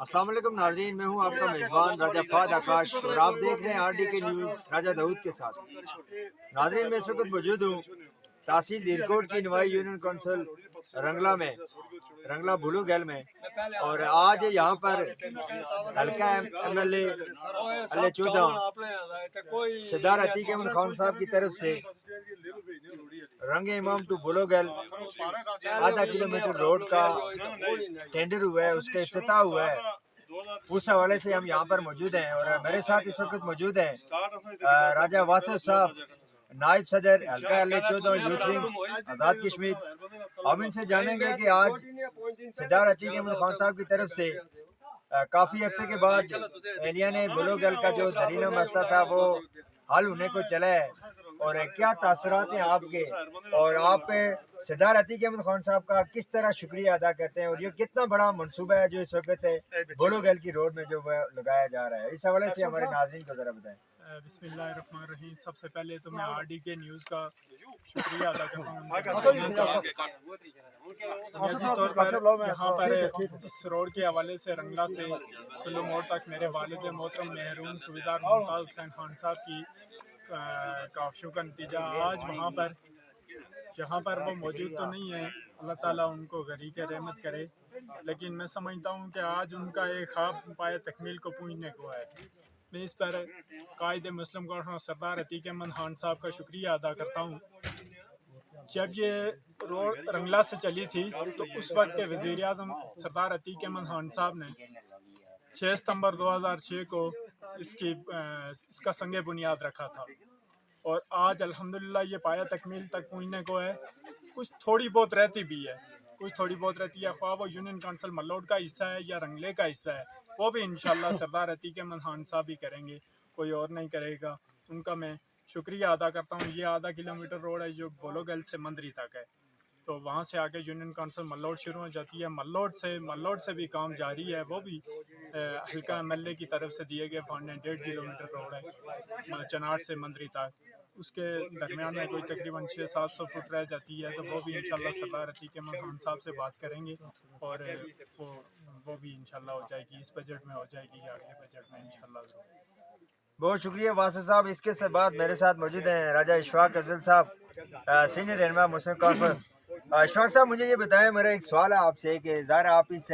अस्सलाम वालेकुम नाज़रीन, मैं हूं आपका मेज़बान राजा फ़ाद आकाश और आप देख रहे हैं RDK न्यूज़ राजा दाऊद के साथ। नाज़रीन, मैं इस वक्त मौजूद हूं तहसील दीरकोट की नवाई यूनियन कौंसिल रंगला में, रंगला भूलू गैल में, और आज यहाँ पर हल्का MLA अल्ले चौदह सरदार अतीक अहमद खान साहब की तरफ से रंगे इमाम टू बुलोगल आधा किलोमीटर रोड का टेंडर हुआ है, उसका इफ्तिताह हुआ है। उस हवाले से हम यहाँ पर मौजूद हैं और मेरे साथ इस वक्त मौजूद हैं राजा वासिफ साहब, नायब सदर हल्का अल्ले चौदह यूथ विंग आज़ाद कश्मीर। हम इनसे जानेंगे कि आज सरदार अतीक अहमद खान साहब की तरफ से काफ़ी अरसे के बाद एलियाने बुलोगल का जो दरीना मसला था वो हल होने को चला है, और क्या तासरात हैं आपके, और आप सरदार अतीक अहमद खान साहब का किस तरह शुक्रिया अदा करते हैं, और ये कितना बड़ा मनसूबा है जो इस वक्त है बुलोगल की रोड में जो लगाया जा रहा है। इस हवाले से हमारे नाज़रीन को ज़रा बताएं। बिस्मिल्लाहिर्रहमानिर्रहीम। सबसे पहले तो मैं RDK न्यूज़ का शुक्रिया अदा करता हूँ। यहाँ पर इस रोड के हवाले से रंगला से सुल्लू मोड़ तक मेरे वालिद मोहतरम महरूम सूबेदार मुमताज़ हुसैन खान साहब की काविशों का नतीजा आज वहाँ पर, जहाँ पर वो मौजूद तो नहीं है, अल्लाह ताला उनको गरीक रहमत करे, लेकिन मैं समझता हूँ कि आज उनका एक ख्वाब पाए तकमील को पहुँचने को है। मैं इस पर कायदे मुस्लिम कॉन्फ्रेंस सरदार अतीक अहमद खान साहब का शुक्रिया अदा करता हूँ। जब ये रोड रंगला से चली थी तो उस वक्त के वज़ीर आज़म सरदार अतीक अहमद खान साहब ने 6 सितंबर 2006 को इसका संगे बुनियाद रखा था, और आज अल्हम्दुलिल्लाह ये पाया तकमील तक पहुँचने को है। कुछ थोड़ी बहुत रहती भी है, ख्वाह वो यूनियन काउंसिल मल्लोड का हिस्सा है या रंगले का हिस्सा है, वो भी इंशाल्लाह सरदार अतीक अहमद खान साहब ही करेंगे, कोई और नहीं करेगा। उनका मैं शुक्रिया अदा करता हूँ। ये आधा किलोमीटर रोड है जो बोलोगल से मंदरी तक है, तो वहाँ से आगे यूनियन काउंसिल मल्लोड शुरू हो जाती है। मल्लोड से भी काम जारी है, वो भी हल्का MLA की तरफ से दिए गए फंड है। 1.5 किलोमीटर रोड है चनाट से मंदरी तक, उसके दरमियान में कोई तकरीबन 600-700 फुट रह जाती है, तो वो भी इंशाल्लाह सरदार अतीक अहमद खान साहब से बात करेंगे और वो भी इंशाल्लाह हो जाएगी, इस बजट में हो जाएगी या अगले बजट में इंशाल्लाह। बहुत शुक्रिया वासिफ साहब। इसके बाद मेरे साथ मौजूद हैं राजा इशफाक अफजल साहब, सीनियर रहनुमा मुस्लिम कॉन्फ्रेंस। इशफाक साहब, मुझे ये बताएं, मेरा एक सवाल है आपसे कि ज़ाहिर आप इस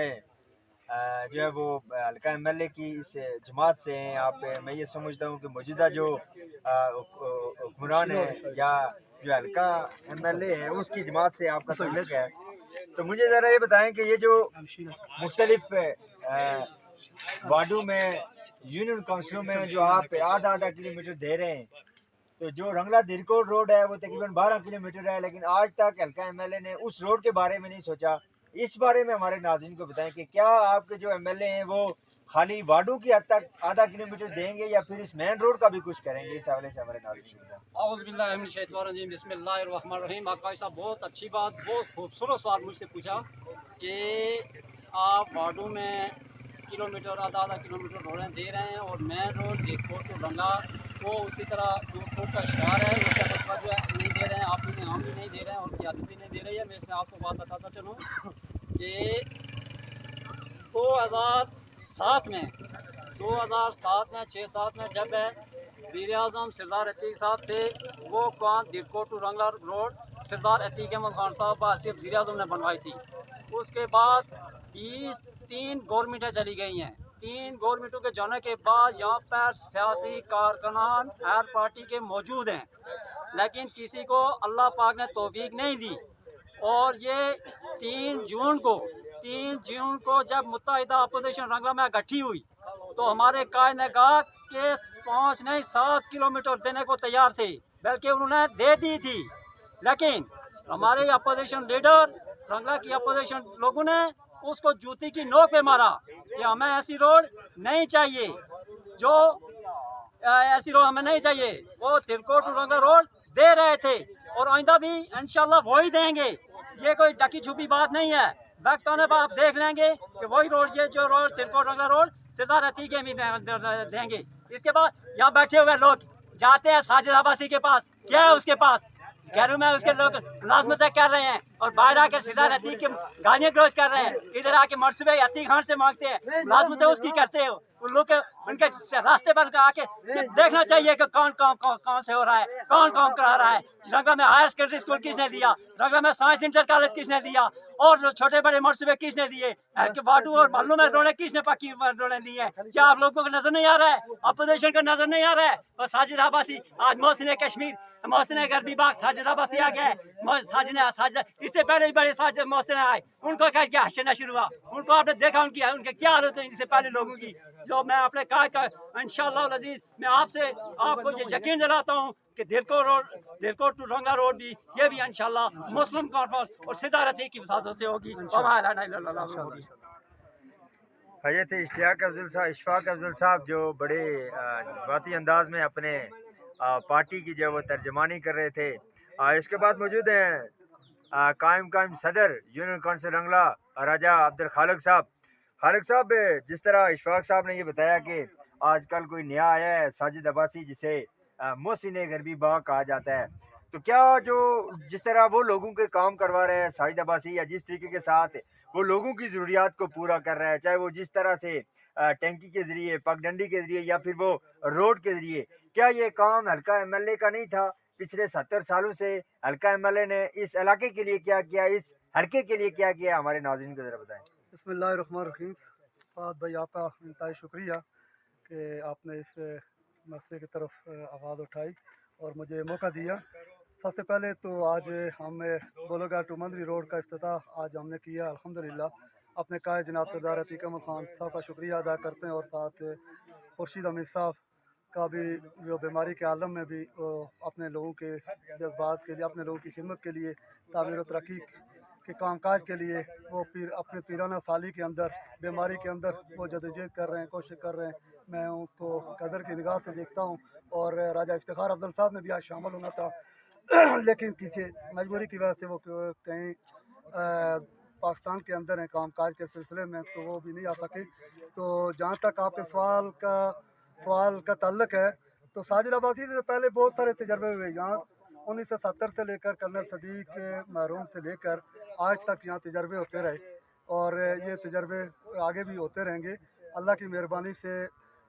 जो है वो हल्का MLA की इस जमात से हैं आप। मैं ये समझता हूँ कि मौजूदा जो हुक्मरान है या जो हल्का MLA है उसकी जमात से आपका ताल्लुक है, तो मुझे ज़रा ये बताएं कि ये जो मुख्तलिफ वार्डों में यूनियन काउंसिलों में जो आप आधा किलोमीटर दे रहे हैं, तो जो रंगला दीरकोट रोड है वो तकरीबन 12 किलोमीटर है, लेकिन आज तक हल्का MLA ने उस रोड के बारे में नहीं सोचा। इस बारे में हमारे नाज़रीन को बताएं कि क्या आपके जो MLA हैं वो खाली वार्डों की हद तक आधा किलोमीटर देंगे या फिर इस मेन रोड का भी कुछ करेंगे। इस हवाले से हमारे नाज़रीन को बताएं। औज़ुबिल्लाहिमिनश्शैतानिर्रजीम, बिस्मिल्लाहिर्रहमानिर्रहीम। आकाश साहब, बहुत अच्छी बात, बहुत खूबसूरत सवाल मुझसे पूछा कि आप वार्डों में आधा किलोमीटर रोडें दे रहे हैं और मेन रोड दीरकोट टू रंगला वो उसी तरह दूरकोट का शिकार है, उसका मतलब जो है नहीं दे रहे हैं, आप भी हम भी नहीं दे रहे हैं और क़यादत भी नहीं दे रही है। मैं इसमें आपको बात बताता चलूँ कि 2007 में 6-7 में जब वज़ीर आज़म सरदार अतीक साहब थे, वो काम दीरकोट टू रंगला रोड सरदार अतीक अहमद खान साहब बासियत वज़ीर आज़म ने बनवाई थी। उसके बाद 3 गवर्नमेंटें चली गई हैं। 3 गवर्नमेंटों के जाने के बाद यहाँ पर सियासी कारकुनान हर पार्टी के मौजूद हैं, लेकिन किसी को अल्लाह पाक ने तौफीक नहीं दी। और ये 3 जून को जब मुत्तहिदा अपोजिशन रंगला में इकट्ठी हुई तो हमारे कायद ने कहा कि 5 नहीं 7 किलोमीटर देने को तैयार थे, बल्कि उन्होंने दे दी थी, लेकिन हमारे अपोजिशन लीडर रंगला की अपोजिशन लोगों ने उसको जूती की नोक पे मारा कि हमें ऐसी रोड नहीं चाहिए, हमें नहीं चाहिए। वो दीरकोट टू रंगला रोड दे रहे थे और आइंदा भी इंशाल्लाह वही देंगे। ये कोई ढकी छुपी बात नहीं है, वक्त आने पर आप देख लेंगे कि वही रोड, ये जो रोड दीरकोट रंगला रोड सरदार अतीक देंगे। इसके बाद यहाँ बैठे हुए लोग जाते हैं साजिद अब्बासी के पास, क्या है उसके पास? घरों में उसके लोग मुलाजमतें कर रहे हैं और बाहर आकर सिरदार अतीक की गालियाँ गलौज कर रहे हैं, इधर आके मनसूबे अतीक खान से मांगते हैं, मुलाजमतें उसकी करते हैं। उन लोग उनके रास्ते पर आके देखना चाहिए कि कौन से हो रहा है, कौन करा रहा है। रंगा में हायर सेकेंडरी स्कूल किसने दिया, रंगा में साइंस इंटर कॉलेज किसने दिया, और छोटे बड़े मनसूबे किसने दिए, वाटू और महलों में रोडें किसने पक्की रोडें दी हैं। क्या आप लोगों को नजर नहीं आ रहा है, अपोजिशन को नजर नहीं आ रहा है। और साजिद अब्बासी आज मोहसिन कश्मीर, मोहसिन गर्दी बाग साजिद अब्बासी आ गए, साजिद इससे पहले भी बड़े साजिद मोहसिन आए, उनको क्या हंसना शुरू हुआ, उनको आपने देखा उनके क्या हालत है इनसे पहले लोगों की। जो मैं आपने कहा इंशाअल्लाह अज़ीज़ मैं आपको ये यकीन दिलाता हूँ कि दिलकोट टू रंगा रोड भी ये भी इंशाअल्लाह मुस्लिम कॉन्फ्रेंस और सिरदार अतीक की वसात से होगी। हजरत इश्तियाक अफजल साहब जो बड़े जज्बाती अंदाज में अपने पार्टी की जो वो तर्जमानी कर रहे थे। इसके बाद मौजूद हैं कायम सदर यूनियन कौंसिल रंगला राजा अब्दुल खालिक साहब। खालिक साहब, जिस तरह इशफाक साहब ने ये बताया कि आजकल कोई नया आया है साजिद अब्बासी, जिसे मोहसिन गरबी बाग कहा जाता है, तो क्या जो जिस तरह वो लोगों के काम करवा रहे हैं साजिद अब्बासी, या जिस तरीके के साथ वो लोगों की ज़रूरियात को पूरा कर रहा है, चाहे वो जिस तरह से टैंकी के ज़रिए, पगडंडी के ज़रिए या फिर वो रोड के ज़रिए, क्या ये काम हल्का एमएलए का नहीं था? पिछले 70 सालों से हल्का एमएलए ने इस इलाके के लिए क्या किया, इस हल्के के लिए क्या किया, हमारे नाज़रीन को ज़रा बताएं। बिस्मिल्लाहिर्रहमानिर्रहीम। फहद भाई आपका इंतहाई शुक्रिया कि आपने इस मसले की तरफ आवाज़ उठाई और मुझे मौका दिया। सबसे पहले तो आज हम बोलोगा टू मंदरी रोड का इफ्तिताह आज हमने किया अल्हम्दुलिल्लाह। अपने कायद जनाब सरदार अतीक अहमद खान साहब का शुक्रिया अदा करते हैं और साथ खुर्शीद अमीर साहब का भी जो बीमारी के आलम में भी अपने लोगों के जज्बात के लिए, अपने लोगों की खिदमत के लिए, तामीर व तरक्की के कामकाज के लिए वो अपने पीराना साली के अंदर, बीमारी के अंदर वो जदोजहद कर रहे हैं, कोशिश कर रहे हैं। मैं उसको कदर की निगाह से देखता हूँ। और राजा इफ्तिखार अफजल साहब ने भी आज शामिल होना था लेकिन किसी मजबूरी की वजह से वो कहीं पाकिस्तान के अंदर हैं काम काज के सिलसिले में, तो वो भी नहीं आ सके। तो जहाँ तक आपके सवाल का ताल्लुक है, तो साजिद अब्बासी से पहले बहुत सारे तजर्बे हुए। यहाँ 1970 से लेकर कर्नल सदीक महरूम से लेकर आज तक यहाँ तजर्बे होते रहे और ये तजर्बे आगे भी होते रहेंगे। अल्लाह की मेहरबानी से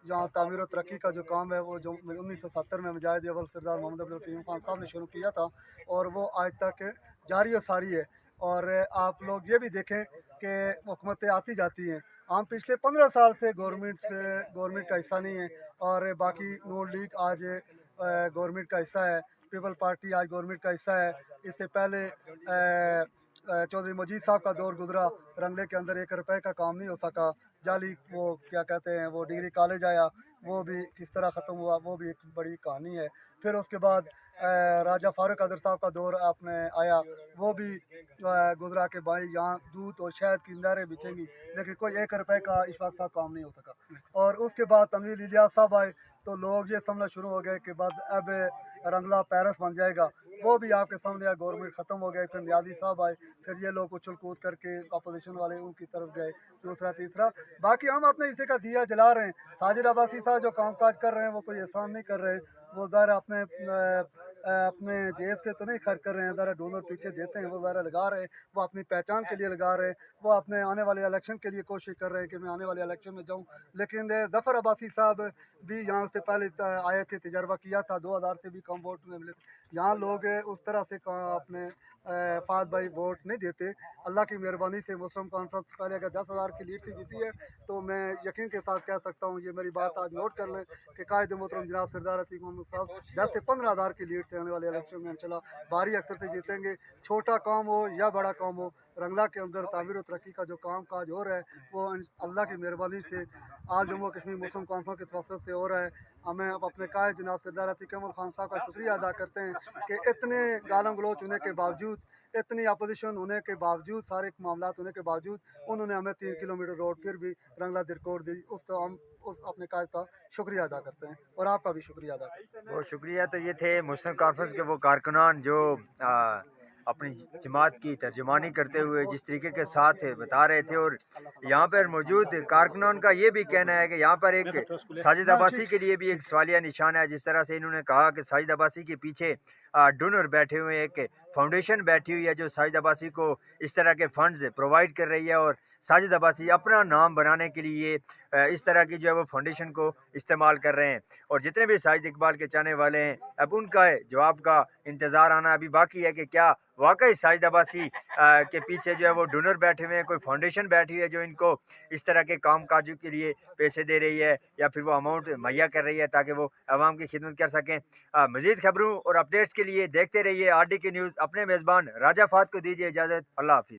यहाँ तामीर व तरक्की का जो काम है वो जो 1970 में मुजाहिद अव्वल सरदार मोहम्मद अब्दुल करीम खान साहब ने शुरू किया था और वो आज तक जारी व सारी है। और आप लोग ये भी देखें कि हुकूमतें आती जाती हैं, हम पिछले 15 साल से गवर्नमेंट का हिस्सा नहीं है और बाकी नून लीग आज गवर्नमेंट का हिस्सा है, पीपल पार्टी आज गवर्नमेंट का हिस्सा है। इससे पहले चौधरी मजीद साहब का दौर गुजरा, रंगले के अंदर 1 रुपए का काम नहीं हो सका, जाली वो क्या कहते हैं वो डिग्री कॉलेज आया, वो भी किस तरह ख़त्म हुआ, वो भी एक बड़ी कहानी है। फिर उसके बाद राजा फारूक अदर साहब का दौर आपने आया, वो भी गुजरा के भाई यहाँ दूध और शहद की नहरें बिछेंगी, लेकिन कोई 1 रुपए का इस वक्त तक काम नहीं हो सका। और उसके बाद तनवीर इलियास साहब आए तो लोग ये समझना शुरू हो गए कि बाद अब रंगला पेरिस बन जाएगा, वो भी आपके सामने गवर्नमेंट ख़त्म हो गई। फिर नियाजी साहब आए, फिर ये लोग उछल कूद करके अपोजिशन वाले उनकी तरफ गए, दूसरा तीसरा। बाकी हम अपने हिस्से का दिया जला रहे हैं। साजिद अब्बासी साहब जो काम काज कर रहे हैं वो कोई एहसान नहीं कर रहे, वो ज़रा अपने जेब से तो नहीं खर्च कर रहे हैं, ज़रा डोनर पीछे देते हैं, वो ज़रा लगा रहे हैं, वो अपनी पहचान के लिए लगा रहे हैं, वो अपने आने वाले इलेक्शन के लिए कोशिश कर रहे हैं कि मैं आने वाले इलेक्शन में जाऊं। लेकिन ज़फ़र अब्बासी साहब भी यहाँ से पहले आए थे, तजर्बा किया था, 2000 से भी कम वोट मिले थे। यहाँ लोग उस तरह से अपने फहद भाई वोट नहीं देते। अल्लाह की मेहरबानी से मुस्लिम कॉन्फ्रेंस पहले अगर 10,000 की लीड से जीती है तो मैं यकीन के साथ कह सकता हूँ, ये मेरी बात आज नोट कर लें कि कायद मोहतरम जनाब सरदार अतीक मोहम्मद साहब 10 से 15,000 की लीड से आने वाले इलेक्शन में इंशाल्लाह भारी अक्सर से जीतेंगे। छोटा काम हो या बड़ा काम हो, रंगला के अंदर तामीर व तरक्की का जो काम काज हो रहा है वो अल्लाह की मेहरबानी से आज जम्मू कश्मीर मुस्लिम कॉन्फ्रेंस के तरफ से हो रहा है। हमें अपने कायद जनाब सरदार अतीक अहमद खान साहब का शुक्रिया अदा करते हैं कि इतने गालम गलोच होने के बावजूद, इतनी अपोजिशन होने के बावजूद, सारे मामला होने के बावजूद उन्होंने हमें 3 किलोमीटर रोड फिर भी रंगला दिरकोट दी। उसको हम अपने कायद का शुक्रिया अदा करते हैं और आपका भी शुक्रिया अदा करते हैं। बहुत शुक्रिया। तो ये थे मुस्लिम कॉन्फ्रेंस के वो कारकुनान जो अपनी जमात की तर्जुमानी करते हुए जिस तरीके के साथ बता रहे थे। और यहाँ पर मौजूद कारकुनान का ये भी कहना है कि यहाँ पर एक साजिद अब्बासी के लिए भी एक सवालिया निशान है। जिस तरह से इन्होंने कहा कि साजिद अब्बासी के पीछे डोनर बैठे हुए हैं, एक फाउंडेशन बैठी हुई है जो साजिद अब्बासी को इस तरह के फंड्स प्रोवाइड कर रही है, और साजिद अब्बासी अपना नाम बनाने के लिए इस तरह की जो है वो फाउंडेशन को इस्तेमाल कर रहे हैं। और जितने भी साजिद इकबाल के चाहने वाले हैं, अब उनका जवाब का इंतज़ार आना अभी बाकी है कि क्या वाकई साजिद अब्बासी के पीछे जो है वो डोनर बैठे हुए हैं, कोई फाउंडेशन बैठी हुई है जो इनको इस तरह के काम काजों के लिए पैसे दे रही है, या फिर वो अमाउंट मुहैया कर रही है ताकि वो आवाम की खिदमत कर सकें। मज़ीद खबरों और अपडेट्स के लिए देखते रहिए RDK न्यूज़। अपने मेज़बान राजा फात को दीजिए इजाज़त। अल्लाह हाफिज़।